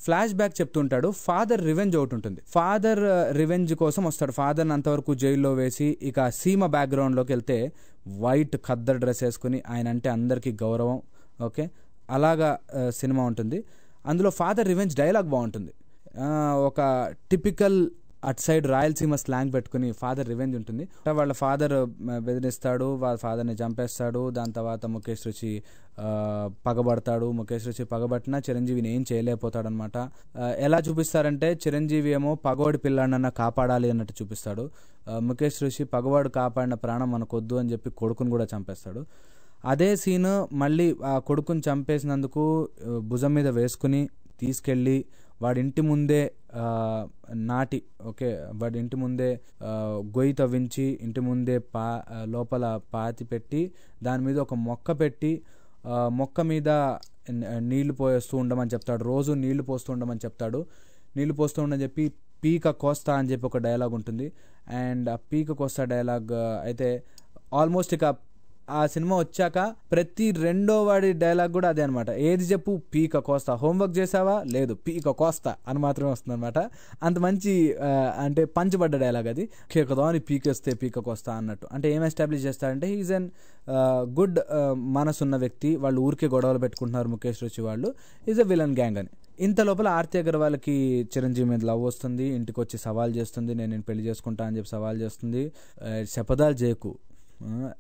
ఫ్లాష్ బ్యాక్ చెప్తుంటాడు. ఫాదర్ రివెంజ్ ఒకటి ఉంటుంది. ఫాదర్ రివెంజ్ కోసం వస్తాడు. ఫాదర్ని అంతవరకు జైల్లో వేసి ఇక సీమ బ్యాక్గ్రౌండ్లోకి వెళ్తే వైట్ ఖద్దర్ డ్రెస్ వేసుకుని ఆయన అంటే అందరికీ గౌరవం. ఓకే, అలాగా సినిమా ఉంటుంది. అందులో ఫాదర్ రివెంజ్ డైలాగ్ బాగుంటుంది. ఒక టిపికల్ అటు సైడ్ రాయలసీమ స్లాంగ్ పెట్టుకుని ఫాదర్ రివెంజ్ ఉంటుంది. వాళ్ళ ఫాదర్ బెదిరిస్తాడు, వాళ్ళ ఫాదర్ని చంపేస్తాడు. దాని తర్వాత ముఖేష్ రుచి పగబడతాడు. ముఖేష్ రుచి పగబట్టినా చిరంజీవిని ఏం చేయలేకపోతాడు అనమాట. ఎలా చూపిస్తారంటే చిరంజీవి ఏమో పగవాడి పిల్లాడన్నా కాపాడాలి అన్నట్టు చూపిస్తాడు. ముఖేష్ రుచి పగవాడు కాపాడిన ప్రాణం మనకొద్దు అని చెప్పి కొడుకుని కూడా చంపేస్తాడు. అదే సీన్ మళ్ళీ ఆ కొడుకుని చంపేసినందుకు భుజం మీద వేసుకుని తీసుకెళ్ళి వాడి ఇంటి ముందే వాడి ఇంటి ముందే గొయ్యి తవ్వించి ఇంటి ముందే లోపల పాతి పెట్టి దాని మీద ఒక మొక్క పెట్టి మొక్క మీద నీళ్లు పోస్తూ ఉండమని చెప్తాడు. రోజు నీళ్లు పోస్తూ ఉండమని చెప్తాడు. నీళ్లు పోస్తూ ఉండని చెప్పి పీక కోస్తా అని చెప్పి ఒక డైలాగ్ ఉంటుంది. అండ్ ఆ పీక కోస్తా డైలాగ్ అయితే ఆల్మోస్ట్ ఇక ఆ సినిమా వచ్చాక ప్రతి రెండో వాడి డైలాగ్ కూడా అదే అనమాట. ఏది చెప్పు, పీక కోస్తా. హోంవర్క్ చేసావా, లేదు, పీక కోస్తా అని మాత్రమే వస్తుంది అనమాట. అంత మంచి అంటే పంచబడ్డ డైలాగ్ అది. కేకదాని పీకేస్తే పీక కోస్తా అన్నట్టు. అంటే ఏం ఎస్టాబ్లిష్ చేస్తారంటే హీజ్ అన్ గుడ్ మనసున్న వ్యక్తి. వాళ్ళు ఊరికే గొడవలు పెట్టుకుంటున్నారు ముఖేష్ రుచి వాళ్ళు, ఈజ్ అ విలన్ గ్యాంగ్ అని. ఇంత లోపల ఆర్తి అగర్వాల్కి చిరంజీవి మీద లవ్ వస్తుంది. ఇంటికి వచ్చి సవాల్ చేస్తుంది, నేను పెళ్లి చేసుకుంటా అని చెప్పి సవాల్ చేస్తుంది. శపథాలు చేయకు,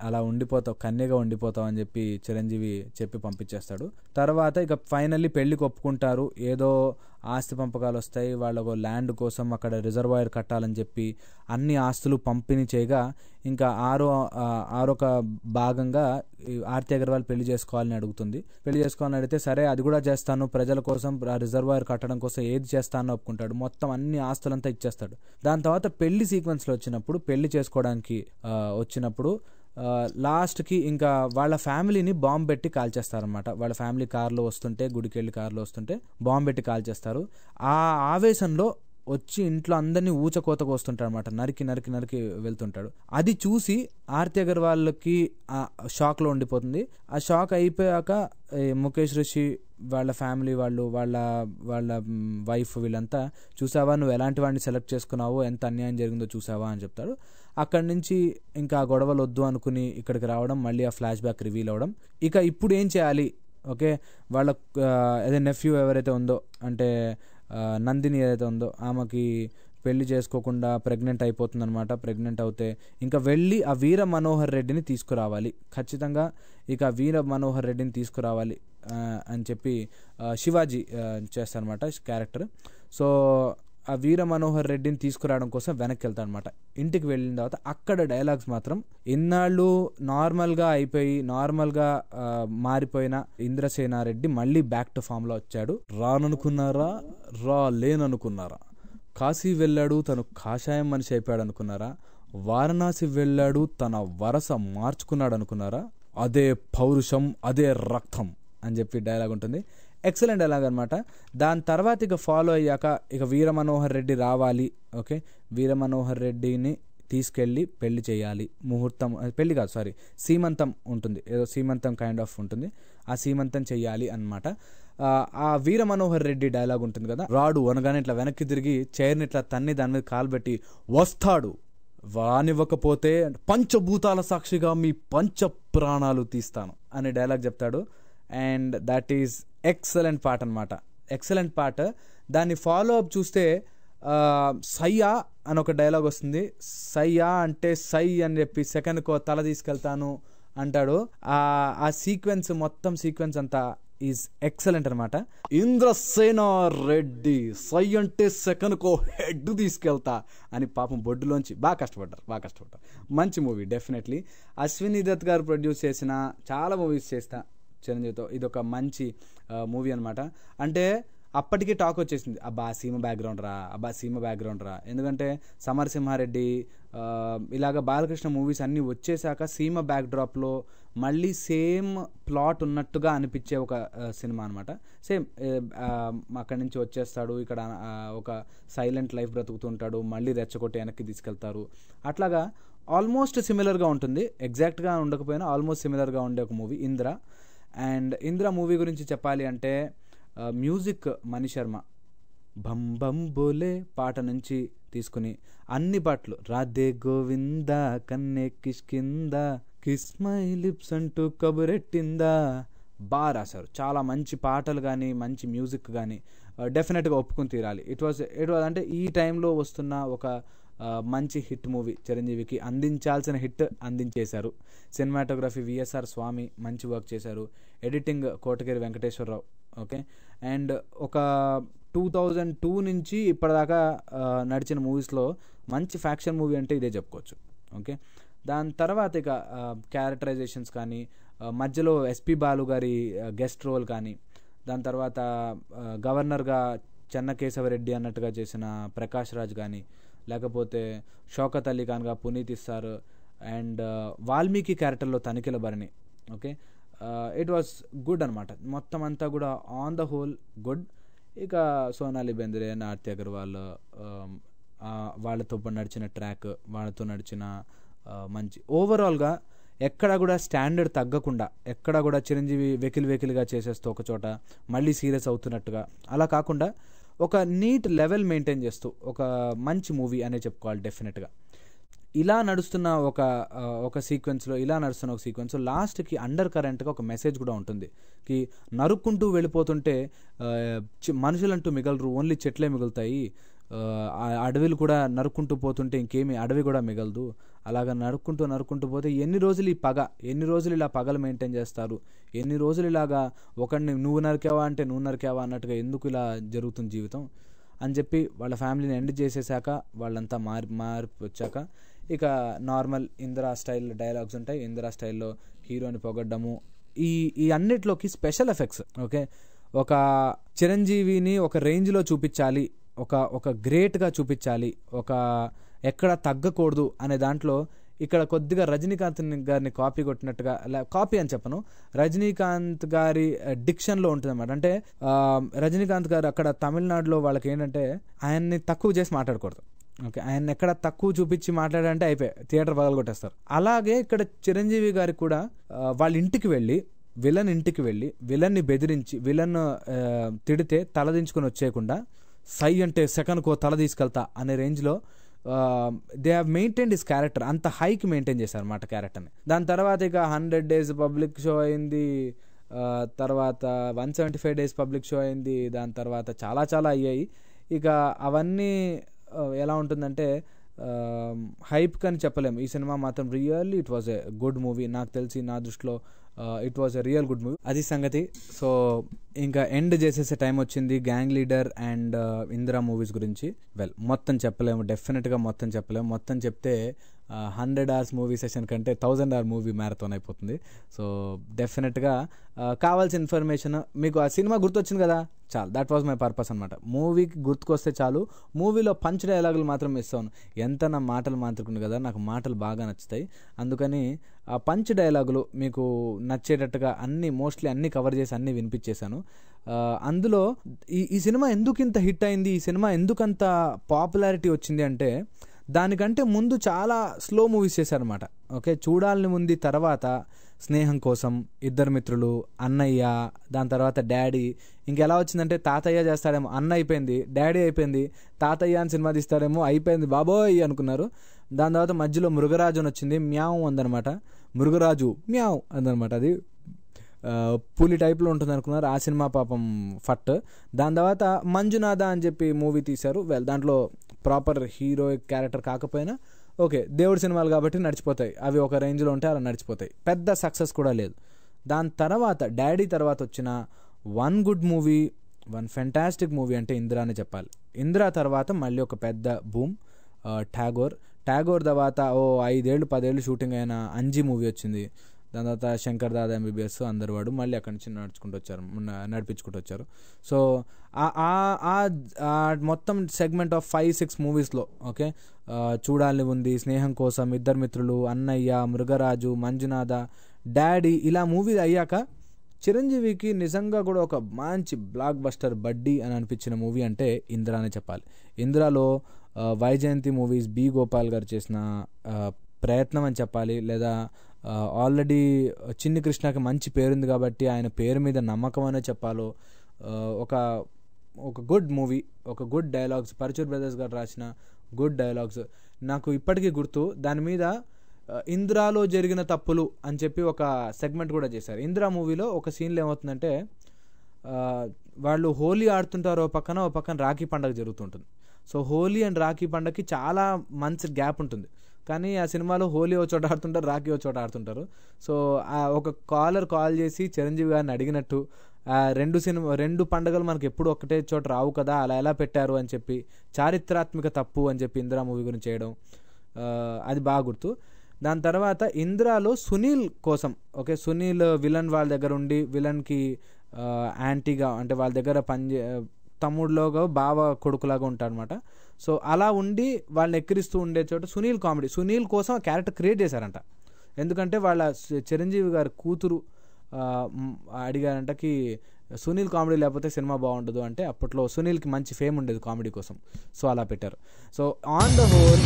అలా ఉండిపోతావు, కన్యగా ఉండిపోతావు అని చెప్పి చిరంజీవి చెప్పి పంపించేస్తాడు. తర్వాత ఇక ఫైనల్లీ పెళ్లికి ఒప్పుకుంటారు. ఏదో ఆస్తి పంపకాలు వస్తాయి, వాళ్ళకు ల్యాండ్ కోసం అక్కడ రిజర్వాయర్ కట్టాలని చెప్పి అన్ని ఆస్తులు పంపిణీ చేయగా ఇంకా ఆరొక భాగంగా ఆర్తి అగర్వాల్ పెళ్లి చేసుకోవాలని అడుగుతుంది. పెళ్లి చేసుకోవాలని అడిగితే సరే అది కూడా చేస్తాను, ప్రజల కోసం రిజర్వాయర్ కట్టడం కోసం ఏది చేస్తానో ఒప్పుకుంటాడు. మొత్తం అన్ని ఆస్తులంతా ఇచ్చేస్తాడు. దాని తర్వాత పెళ్లి సీక్వెన్స్లో వచ్చినప్పుడు, పెళ్లి చేసుకోవడానికి వచ్చినప్పుడు లాస్ట్కి ఇంకా వాళ్ళ ఫ్యామిలీని బాంబు పెట్టి కాల్చేస్తారనమాట. వాళ్ళ ఫ్యామిలీ కార్లో వస్తుంటే, గుడికి వెళ్ళి కార్లో వస్తుంటే బాంబు పెట్టి కాల్చేస్తారు. ఆ ఆవేశంలో వచ్చి ఇంట్లో అందరినీ ఊచకోతకు వస్తుంటాడు అనమాట. నరికి నరికి నరికి వెళ్తుంటాడు. అది చూసి ఆర్తి అగర్వాల్కి షాక్లో ఉండిపోతుంది. ఆ షాక్ అయిపోయాక ముఖేష్ రుషి వాళ్ళ ఫ్యామిలీ వాళ్ళు, వాళ్ళ వైఫ్ వీళ్ళంతా, చూసావా నువ్వు ఎలాంటి వాడిని సెలెక్ట్ చేసుకున్నావో, ఎంత అన్యాయం జరిగిందో చూసావా అని చెప్తాడు. అక్కడి నుంచి ఇంకా గొడవలు వద్దు అనుకుని ఇక్కడికి రావడం, మళ్ళీ ఆ ఫ్లాష్ బ్యాక్ రివీల్ అవ్వడం. ఇక ఇప్పుడు ఏం చేయాలి, ఓకే, వాళ్ళ అదే నెఫ్యూ ఎవరైతే ఉందో, అంటే నందిని ఏదైతే ఉందో, ఆమెకి పెళ్లి చేసుకోకుండా ప్రెగ్నెంట్ అయిపోతుంది అనమాట. ప్రెగ్నెంట్ అవుతే ఇంకా వెళ్ళి ఆ వీర మనోహర్ రెడ్డిని తీసుకురావాలి, ఖచ్చితంగా ఇక వీర మనోహర్ రెడ్డిని తీసుకురావాలి అని చెప్పి శివాజీ చేస్తారనమాట క్యారెక్టర్. సో ఆ వీర మనోహర్ రెడ్డిని తీసుకురావడం కోసం వెనక్కి వెళ్తాడనమాట. ఇంటికి వెళ్ళిన తర్వాత అక్కడ డైలాగ్స్ మాత్రం ఇన్నాళ్ళు నార్మల్గా అయిపోయి నార్మల్గా మారిపోయిన ఇంద్రసేనారెడ్డి మళ్ళీ బ్యాక్ టు ఫామ్లో వచ్చాడు. రాననుకున్నారా, లేననుకున్నారా, కాశీ వెళ్ళాడు తను కాషాయం మనిషి అయిపోయాడు అనుకున్నారా, వారణాసి వెళ్ళాడు తన వరస మార్చుకున్నాడు అనుకున్నారా, అదే పౌరుషం అదే రక్తం అని చెప్పి డైలాగ్ ఉంటుంది. ఎక్సలెంట్ డైలాగ్ అనమాట. దాని తర్వాత ఇక ఫాలో అయ్యాక ఇక వీర మనోహర్ రెడ్డి రావాలి. ఓకే, వీర మనోహర్ రెడ్డిని తీసుకెళ్ళి పెళ్లి చేయాలి. ముహూర్తం, పెళ్లి కాదు సారీ, సీమంతం ఉంటుంది, ఏదో సీమంతం కైండ్ ఆఫ్ ఉంటుంది. ఆ సీమంతం చెయ్యాలి అన్నమాట. ఆ వీర మనోహర్ రెడ్డి డైలాగ్ ఉంటుంది కదా, రాడు అనగానే ఇట్లా వెనక్కి తిరిగి చైర్ని ఇట్లా తన్ని దాని మీద కాలు పెట్టి వస్తాడు, వానివ్వకపోతే పంచభూతాల సాక్షిగా మీ పంచ ప్రాణాలు తీస్తాను అనే డైలాగ్ చెప్తాడు. And that is excellent part అనమాట. Excellent part. దాన్ని ఫాలో అప్ చూస్తే సయ్యా అని ఒక డైలాగ్ వస్తుంది. సయ్యా అంటే సై అని చెప్పి సెకండ్కో తల తీసుకెళ్తాను అంటాడు. ఆ సీక్వెన్స్, మొత్తం సీక్వెన్స్ అంతా ఈజ్ ఎక్సలెంట్ అనమాట. ఇంద్రసేన రెడ్డి సై అంటే సెకండ్కో హెడ్ తీసుకెళ్తా అని పాపం బొడ్డులోంచి బాగా కష్టపడ్డారు. మంచి మూవీ డెఫినెట్లీ. అశ్విని దత్ గారు ప్రొడ్యూస్ చేసిన చాలా మూవీస్ చేస్తా చిరంజీవితో, ఇదొక మంచి మూవీ అనమాట. అంటే అప్పటికే టాక్ వచ్చేసింది, అబ్బా సీమ బ్యాక్గ్రౌండ్ రా. ఎందుకంటే సమరసింహారెడ్డి ఇలాగ బాలకృష్ణ మూవీస్ అన్నీ వచ్చేసాక సీమ బ్యాక్డ్రాప్లో మళ్ళీ సేమ్ ప్లాట్ ఉన్నట్టుగా అనిపించే ఒక సినిమా అనమాట. సేమ్ అక్కడి నుంచి వచ్చేస్తాడు, ఇక్కడ ఒక సైలెంట్ లైఫ్ బ్రతుకుతుంటాడు, మళ్ళీ రెచ్చగొట్టి వెనక్కి తీసుకెళ్తారు. అట్లాగా ఆల్మోస్ట్ సిమిలర్గా ఉంటుంది, ఎగ్జాక్ట్గా ఉండకపోయినా ఆల్మోస్ట్ సిమిలర్గా ఉండే ఒక movie Indra. And Indira movie గురించి చెప్పాలి అంటే మ్యూజిక్ మణి శర్మ, బం బం బోలే పాట నుంచి తీసుకుని అన్ని పాటలు, రాధే గోవింద కన్నే కిష్కింద కిస్ మై లిప్స్ అంటూ కబురెట్టిందా, బాగా రాశారు. చాలా మంచి పాటలు కానీ మంచి మ్యూజిక్ కానీ డెఫినెట్గా ఒప్పుకుని తీరాలి. ఇట్ వాజ్ అంటే ఈ టైంలో వస్తున్న ఒక మంచి హిట్ మూవీ చిరంజీవికి, అందించాల్సిన హిట్ అందించేశారు. సినిమాటోగ్రఫీ విఎస్ఆర్ స్వామి మంచి వర్క్ చేశారు. Editing Kotagiri Venkateswararao. Okay, and ఒక 2002 నుంచి ఇప్పటిదాకా నడిచిన మూవీస్లో మంచి ఫ్యాక్షన్ మూవీ అంటే ఇదే చెప్పుకోవచ్చు. ఓకే, దాని తర్వాత ఇక క్యారెక్టరైజేషన్స్ కానీ, మధ్యలో ఎస్పి బాలు గారి గెస్ట్ రోల్ కానీ, దాని తర్వాత గవర్నర్గా చెన్నకేశవరెడ్డి అన్నట్టుగా చేసిన ప్రకాష్ రాజ్ కానీ, లేకపోతే షౌకత్ అలీ ఖాన్గా పునీత్ ఇస్సార్, అండ్ వాల్మీకి క్యారెక్టర్లో Tanikella Bharani. Okay, it was good అనమాట. మొత్తం అంతా కూడా ఆన్ ద హోల్ గుడ్. ఇక సోనాలి బెంద్రే, ఆర్తి అగర్వాల్, వాళ్ళతో నడిచిన ట్రాక్, వాళ్ళతో నడిచిన మంచి ఓవరాల్గా ఎక్కడ కూడా స్టాండర్డ్ తగ్గకుండా, ఎక్కడ కూడా చిరంజీవి వెకిలిగా చేసేస్తూ ఒక చోట మళ్ళీ సీరియస్ అవుతున్నట్టుగా అలా కాకుండా ఒక నీట్ లెవెల్ మెయింటైన్ చేస్తూ ఒక మంచి మూవీ అనే చెప్పుకోవాలి డెఫినెట్గా. ఇలా నడుస్తున్న ఒక సీక్వెన్స్లో లాస్ట్కి అండర్ కరెంట్గా ఒక మెసేజ్ కూడా ఉంటుంది. కి నరుక్కుంటూ వెళ్ళిపోతుంటే మనుషులంటూ మిగలరు, ఓన్లీ చెట్లే మిగులుతాయి, అడవిలు కూడా నరుక్కుంటూ పోతుంటే ఇంకేమి అడవి కూడా మిగలదు, అలాగా నరుక్కుంటూ పోతే ఎన్ని రోజులు ఇలా పగలు మెయింటైన్ చేస్తారు, ఎన్ని రోజులు ఇలాగా ఒకడిని నువ్వు నరికావా అంటే నువ్వు నరికావా అన్నట్టుగా ఎందుకు ఇలా జరుగుతుంది జీవితం అని చెప్పి వాళ్ళ ఫ్యామిలీని ఎండ్ చేసేసాక, వాళ్ళంతా మార్పు వచ్చాక ఇక నార్మల్ ఇందిరా స్టైల్ డైలాగ్స్ ఉంటాయి. ఇందిరా స్టైల్లో హీరోని పొగడ్డము, ఈ అన్నిట్లోకి స్పెషల్ ఎఫెక్ట్స్. ఓకే, ఒక చిరంజీవిని ఒక రేంజ్లో చూపించాలి, ఒక గ్రేట్గా చూపించాలి, ఒక ఎక్కడ తగ్గకూడదు అనే దాంట్లో ఇక్కడ కొద్దిగా రజనీకాంత్ గారిని కాపీ కొట్టినట్టుగా, కాపీ అని చెప్పను, రజనీకాంత్ గారి డిక్షన్లో ఉంటుంది అన్నమాట. అంటే రజనీకాంత్ గారు అక్కడ తమిళనాడులో వాళ్ళకి ఏంటంటే ఆయన్ని తక్కువ చేసి మాట్లాడకూడదు. ఓకే, ఆయన ఎక్కడ తక్కువ చూపించి మాట్లాడంటే అయిపోయి థియేటర్ పగలగొట్టేస్తారు. అలాగే ఇక్కడ చిరంజీవి గారికి కూడా వాళ్ళ ఇంటికి వెళ్ళి విలన్ని బెదిరించి విలన్ తిడితే తలదించుకొని వచ్చేయకుండా సై అంటే సెకండ్కో తల తీసుకెళ్తా అనే రేంజ్లో they have maintained his character. అంత హైకి మెయింటైన్ చేశారు అన్నమాట క్యారెక్టర్ని. దాని తర్వాత ఇక 100 days పబ్లిక్ షో అయింది, తర్వాత 175 days పబ్లిక్ షో అయింది, దాని తర్వాత చాలా అయ్యాయి. ఇక అవన్నీ ఎలా ఉంటుందంటే హైప్ కని చెప్పలేము. ఈ సినిమా మాత్రం really it was a good movie. నాకు తెలిసి నా దృష్టిలో it was a real good movie. అది సంగతి. సో ఇంకా ఎండ్ చేసేసే టైం వచ్చింది gang leader and Indira movies గురించి. మొత్తం చెప్పలేము, డెఫినెట్గా మొత్తం చెప్పలేము. మొత్తం చెప్తే 100 hours మూవీ సెషన్ కంటే 1000 hour మూవీ మ్యారథాన్ అయిపోతుంది. సో డెఫినెట్గా కావాల్సిన ఇన్ఫర్మేషన్ మీకు ఆ సినిమా గుర్తొచ్చింది కదా, చాలు. దట్ వాజ్ మై పర్పస్ అనమాట. మూవీకి గుర్తుకొస్తే చాలు. మూవీలో పంచ్ డైలాగులు మాత్రం మిస్ అవును. ఎంత నా మాటలు మాట్లాడుకుంది కదా, నాకు మాటలు బాగా నచ్చుతాయి. అందుకని ఆ పంచ్ డైలాగులు మీకు నచ్చేటట్టుగా మోస్ట్లీ అన్నీ కవర్ చేసి అన్నీ వినిపించేశాను. అందులో ఈ సినిమా ఎందుకు ఇంత హిట్ అయింది, ఈ సినిమా ఎందుకంత పాపులారిటీ వచ్చింది అంటే దానికంటే ముందు చాలా స్లో మూవీస్ చేశారనమాట. ఓకే, చూడాలని ఉంది, తర్వాత స్నేహం కోసం, ఇద్దరు మిత్రులు, అన్నయ్య, దాని తర్వాత డాడీ. ఇంకెలా వచ్చిందంటే తాతయ్య చేస్తాడేమో, అన్న అయిపోయింది, డాడీ అయిపోయింది, తాతయ్య అని సినిమా తీస్తాడేమో, అయిపోయింది బాబోయ్ అనుకున్నారు. దాని తర్వాత మధ్యలో మృగరాజు అని వచ్చింది, మ్యావ్ అందనమాట, మృగరాజు మ్యావ్ అందనమాట. అది పులి టైప్లో ఉంటుంది అనుకున్నారు, ఆ సినిమా పాపం ఫట్. దాని తర్వాత మంజునాథ అని చెప్పి మూవీ తీశారు. దాంట్లో ప్రాపర్ హీరో క్యారెక్టర్ కాకపోయినా ఓకే, దేవుడి సినిమాలు కాబట్టి నడిచిపోతాయి, అవి ఒక రేంజ్లో ఉంటే అలా నడిచిపోతాయి, పెద్ద సక్సెస్ కూడా లేదు. దాని తర్వాత డాడీ తర్వాత వచ్చిన one good movie, one fantastic movie అంటే ఇందిరా అని చెప్పాలి. ఇందిరా తర్వాత మళ్ళీ ఒక పెద్ద బూమ్ ఠాగోర్ తర్వాత 5-10 ఏళ్ళు షూటింగ్ అయిన అంజీ మూవీ వచ్చింది. దాని తర్వాత శంకర్ దాదా ఎంబీబీఎస్, అందరివాడు, మళ్ళీ అక్కడి నుంచి నడిపించుకుంటూ వచ్చారు. సో మొత్తం సెగ్మెంట్ ఆఫ్ 5-6 మూవీస్లో ఓకే, చూడాలని ఉంది, స్నేహం కోసం, ఇద్దరు మిత్రులు, అన్నయ్య, మృగరాజు, మంజునాథ, డాడీ, ఇలా మూవీ అయ్యాక చిరంజీవికి నిజంగా కూడా ఒక మంచి బ్లాక్ బస్టర్ బడ్డీ అని అనిపించిన మూవీ అంటే ఇందిరా అనే చెప్పాలి. ఇందిరాలో వైజయంతి మూవీస్, బి గోపాల్ గారు చేసిన ప్రయత్నం అని చెప్పాలి, లేదా ఆల్రెడీ చిన్ని కృష్ణకి మంచి పేరుంది కాబట్టి ఆయన పేరు మీద నమ్మకం అనే చెప్పాలో. ఒక గుడ్ మూవీ, ఒక గుడ్ డైలాగ్స్, పరచూర్ బ్రదర్స్ గారు రాసిన గుడ్ డైలాగ్స్ నాకు ఇప్పటికీ గుర్తు. దాని మీద ఇందిరాలో జరిగిన తప్పులు అని చెప్పి ఒక సెగ్మెంట్ కూడా చేశారు. ఇందిరా మూవీలో ఒక సీన్లో ఏమవుతుందంటే వాళ్ళు హోలీ ఆడుతుంటారు, ఓ పక్కన రాఖీ పండుగ జరుగుతుంటుంది. సో హోలీ అండ్ రాఖీ పండుగకి చాలా మంత్స్ గ్యాప్ ఉంటుంది, కానీ ఆ సినిమాలో హోలీ ఒక చోట ఆడుతుంటారు, రాఖీ ఒక చోట ఆడుతుంటారు. సో ఒక కాల్ చేసి చిరంజీవి గారిని అడిగినట్టు రెండు పండుగలు మనకు ఎప్పుడు ఒకటే చోట రావు కదా, అలా ఎలా పెట్టారు అని చెప్పి చారిత్రాత్మక తప్పు అని చెప్పి ఇందిరా మూవీ గురించి చేయడం అది బాగా గుర్తు. దాని తర్వాత ఇందిరాలో సునీల్ కోసం, ఓకే, సునీల్ విలన్ వాళ్ళ దగ్గర ఉండి విలన్కి యాంటీగా, అంటే వాళ్ళ దగ్గర తమ్ముడులోగా బావ కొడుకులాగా ఉంటాడు అనమాట. సో అలా ఉండి వాళ్ళని ఎక్కిరిస్తూ ఉండే చోట సునీల్ కోసం ఆ క్యారెక్టర్ క్రియేట్ చేశారంట. ఎందుకంటే వాళ్ళ చిరంజీవి గారి కూతురు అడిగారంటకి సునీల్ కామెడీ లేకపోతే సినిమా బాగుండదు అంటే, అప్పట్లో సునీల్కి మంచి ఫేమ్ ఉండేది కామెడీ కోసం, సో అలా పెట్టారు. So on the whole